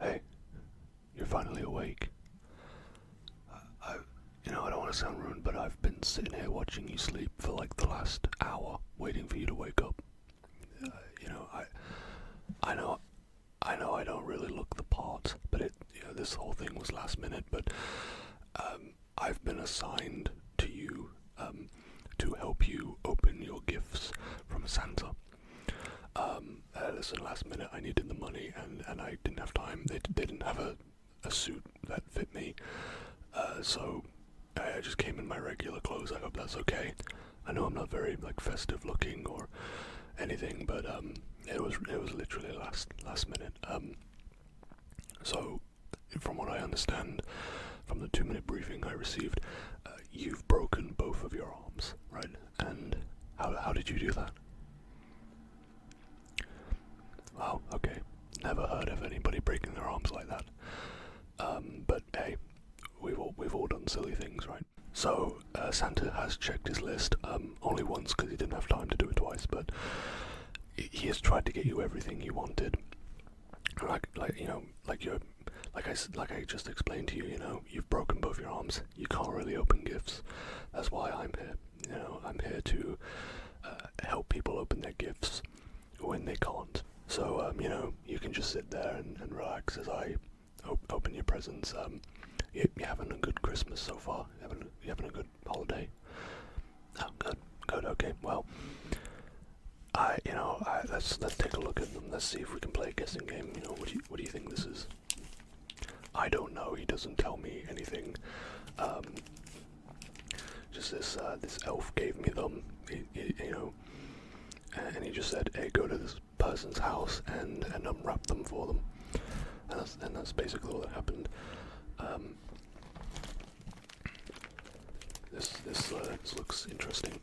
Hey, you're finally awake. I don't want to sound rude, but I've been sitting here watching you sleep for like the last hour, waiting for you to wake up. Uh, you know, I, I know, I know I don't really look the part, but this whole thing was last minute. But I've been assigned to you, to help you open your gifts from Santa. Listen, last minute I needed the money, and I didn't have time. They didn't have a suit that fit me, so I just came in my regular clothes. I hope that's okay. I know I'm not very like festive looking or anything, but it was literally last minute. So from what I understand from the 2-minute briefing I received, you've broken both of your arms, right? And how did you do that? Wow, okay. Never heard of anybody breaking their arms like that. But hey, we've all done silly things, right? So Santa has checked his list, only once because he didn't have time to do it twice, but he has tried to get you everything you wanted. Like I just explained to you, you've broken both your arms. You can't really open gifts. That's why I'm here. I'm here to help people open their gifts when they can't. So, you can just sit there and relax as I open your presents. You having a good Christmas so far? You having a good holiday? Oh, good, okay. Well, let's take a look at them. Let's see if we can play a guessing game. What do you think this is? I don't know. He doesn't tell me anything. Just this elf gave me them. And he just said, "Hey, go to this person's house and unwrap them for them." And that's basically all that happened. This looks interesting.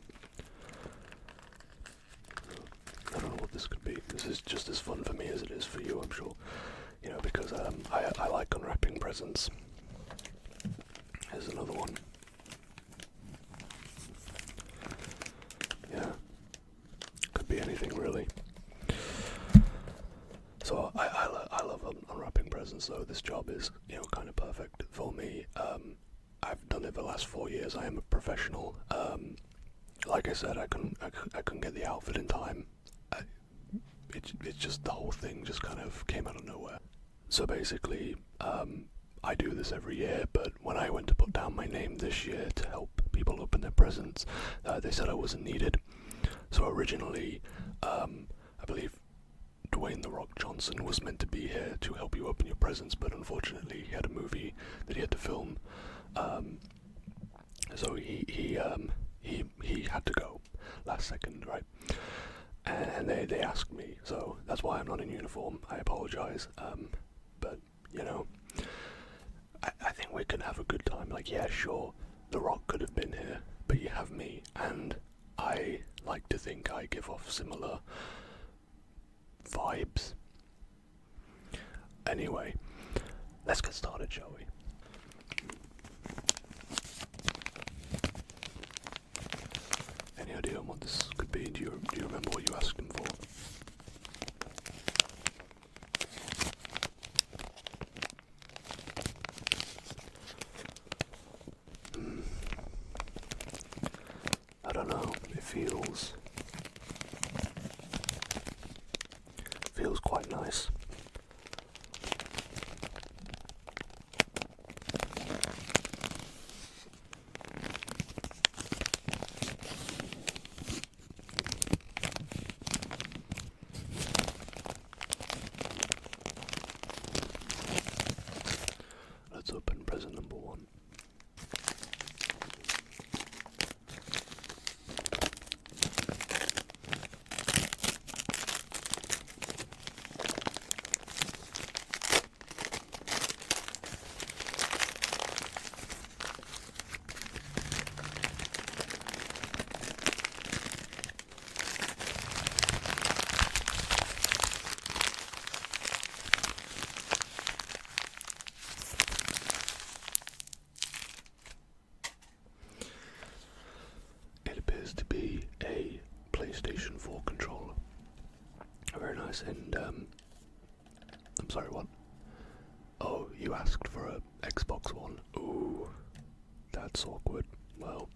I don't know what this could be. This is just as fun for me as it is for you, I'm sure. Because I like unwrapping presents. Here's another one. Yeah, could be anything really. So I love unwrapping presents. So this job is kind of perfect for me. I've done it the last 4 years. I am a professional. Like I said, I couldn't get the outfit in time. It's just the whole thing just kind of came out of nowhere. So basically, I do this every year, but when I went to put down my name this year to help people open their presents, they said I wasn't needed. So originally, I believe Dwayne "The Rock" Johnson was meant to be here to help you open your presents, but unfortunately he had a movie that he had to film, so he had to go last second, right? And they asked me, so that's why I'm not in uniform. I apologize, but I think we can have a good time. Like, yeah, sure, The Rock could have been here, but you have me, and I like to think I give off similar vibes. Anyway, let's get started, shall we? Any idea on what this could be? Do you remember what you asked him for? I don't know. It feels quite nice. Let's open present number 1. It appears to be a PlayStation 4 controller. Very nice, and I'm sorry, what? you asked for a Xbox One. Ooh, that's awkward. Well,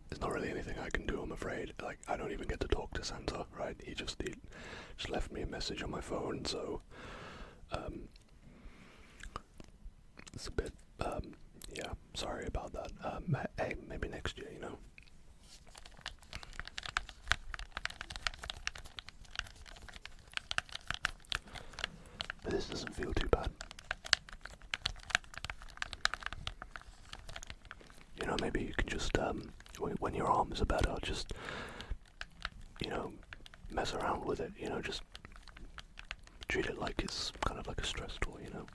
there's not really anything I can do, I'm afraid. Like, I don't even get to talk to Santa, right? He just left me a message on my phone, so it's a bit, yeah, sorry about that. Hey, maybe next year, you know? But this doesn't feel too bad. You know, maybe you can just, when your arms are better, just, you know, mess around with it, you know, just treat it like it's kind of like a stress tool, you know?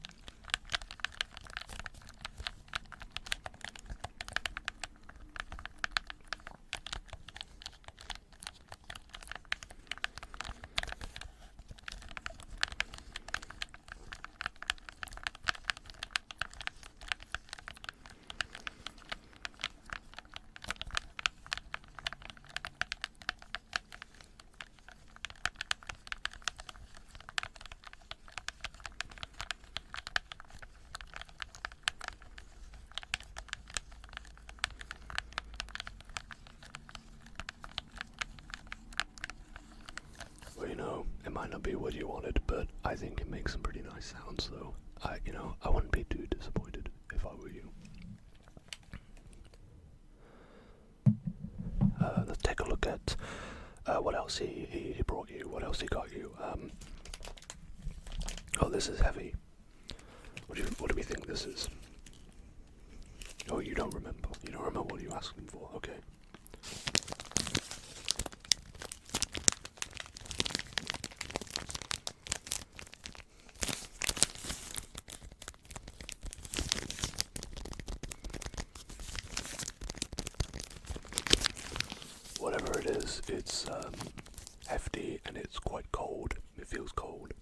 Well, you know, it might not be what you wanted, but I think it makes some pretty nice sounds, so I wouldn't be too disappointed if I were you. Let's take a look at what else he brought you, what else he got you. Oh, this is heavy. What do we think this is? Oh, you don't remember. You don't remember what you asked him for. Okay. Whatever it is, it's hefty and it's quite cold. It feels cold.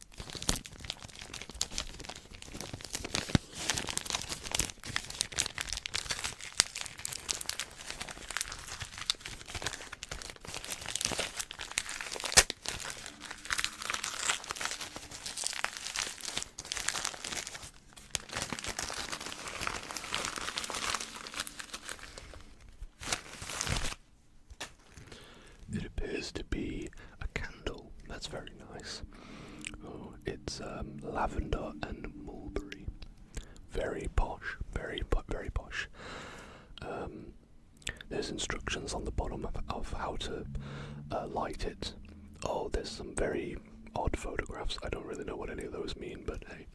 It appears to be a candle. That's very nice. Oh, it's lavender and mulberry. Very posh. Very posh. There's instructions on the bottom of how to light it. Oh, there's some very odd photographs. I don't really know what any of those mean, but hey,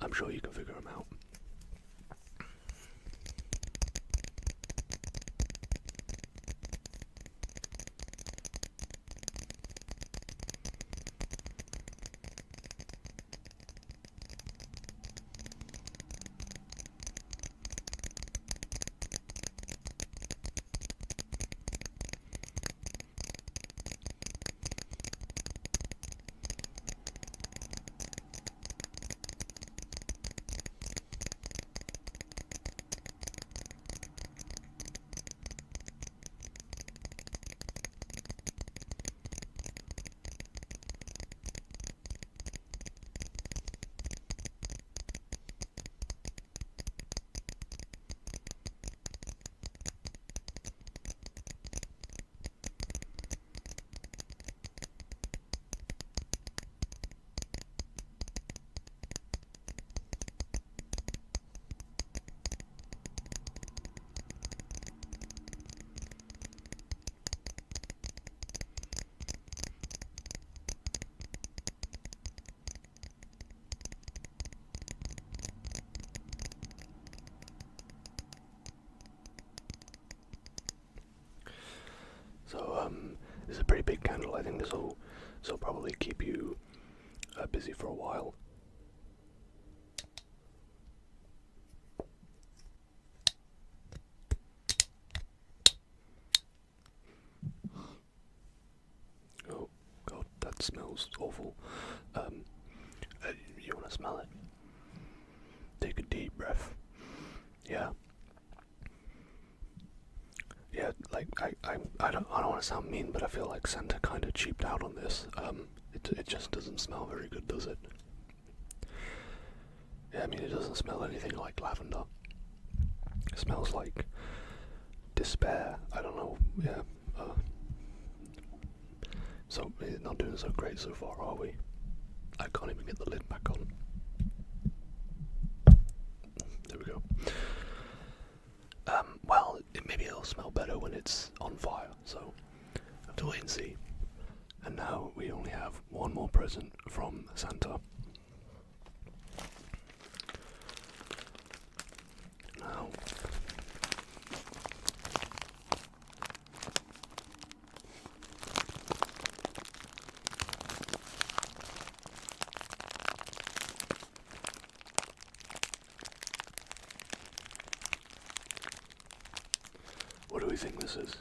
I'm sure you can figure them out. So, it's a pretty big candle. I think this'll probably keep you busy for a while. Oh God, that smells awful. You want to smell it? Take a deep breath. Yeah. Yeah, like I don't want to sound mean, but I feel like Santa kind of cheaped out on this. It just doesn't smell very good, does it? Yeah, I mean, it doesn't smell anything like lavender. It smells like despair. I don't know. Yeah. So we're not doing so great so far, are we? I can't even get the lid back on. There we go. Well, maybe it'll smell better when it's on fire, so I have to wait and see. And now we only have one more present from Santa. Now, what do we think this is?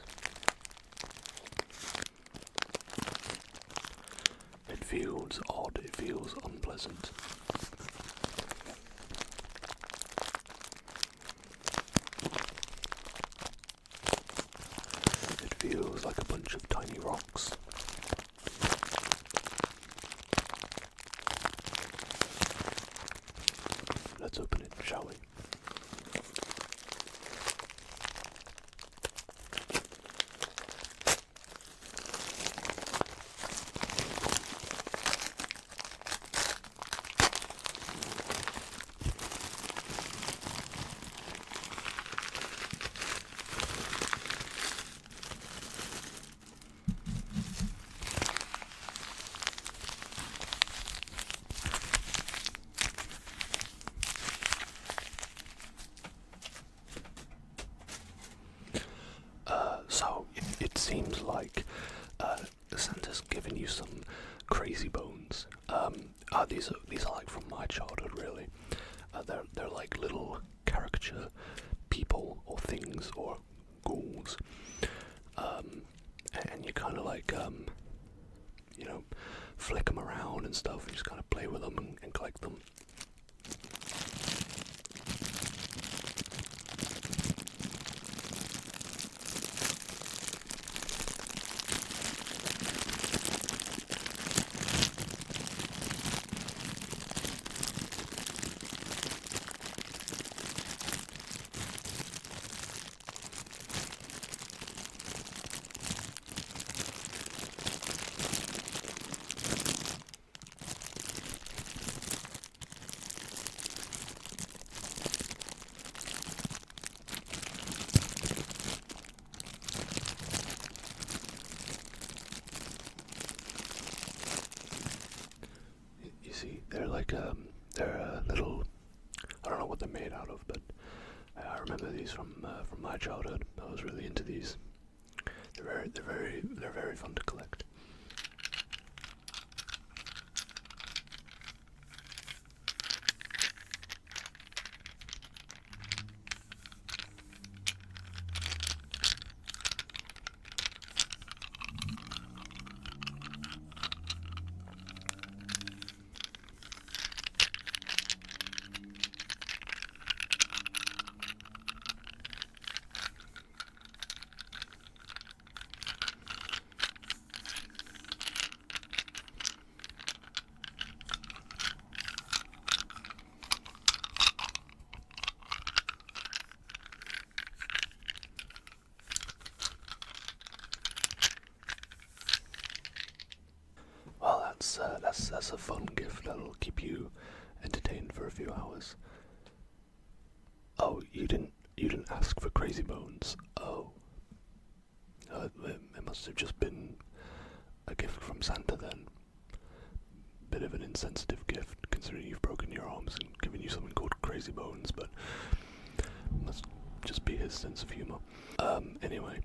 It feels odd, it feels unpleasant. It feels like a bunch of tiny rocks. Let's open it, shall we? So it seems like Santa's given you some crazy bones. These are like from my childhood, really. They're like little caricature people or things or ghouls, and you kind of like flick them around and stuff. You just kind of play with them and collect them. You see, they're like they're little. I don't know what they're made out of, but I remember these from my childhood. I was really into these. They're very fun to collect. Well, that's a fun gift that'll keep you entertained for a few hours. Oh, you didn't ask for crazy bones. Oh, it must have just been a gift from Santa then. Bit of an insensitive gift, considering you've broken your arms and given you something called crazy bones, but must just be his sense of humor. Anyway,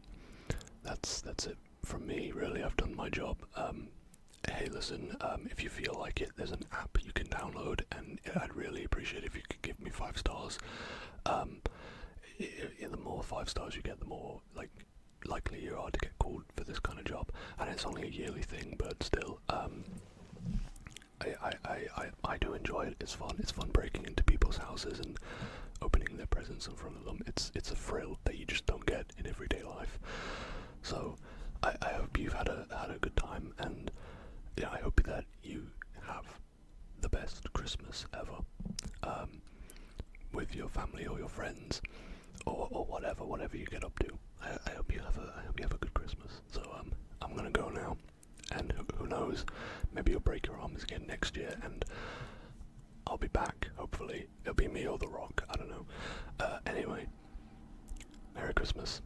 that's it from me. Really, I've done my job. Hey, listen, if you feel like it, there's an app you can download, and I'd really appreciate if you could give me 5 stars. The more 5 stars you get, the more likely you are to get called for this kind of job. And it's only a yearly thing, but still, I do enjoy it. It's fun. It's fun breaking into people's houses and opening their presents in front of them. It's a thrill that you just don't get in everyday life. So I hope you've had a good time, and yeah, I hope that you have the best Christmas ever. with your family or your friends, or whatever you get up to. I hope you have a good Christmas. So I'm gonna go now, and who knows, maybe you'll break your arms again next year, and I'll be back. Hopefully, it'll be me or The Rock. I don't know. Anyway, Merry Christmas.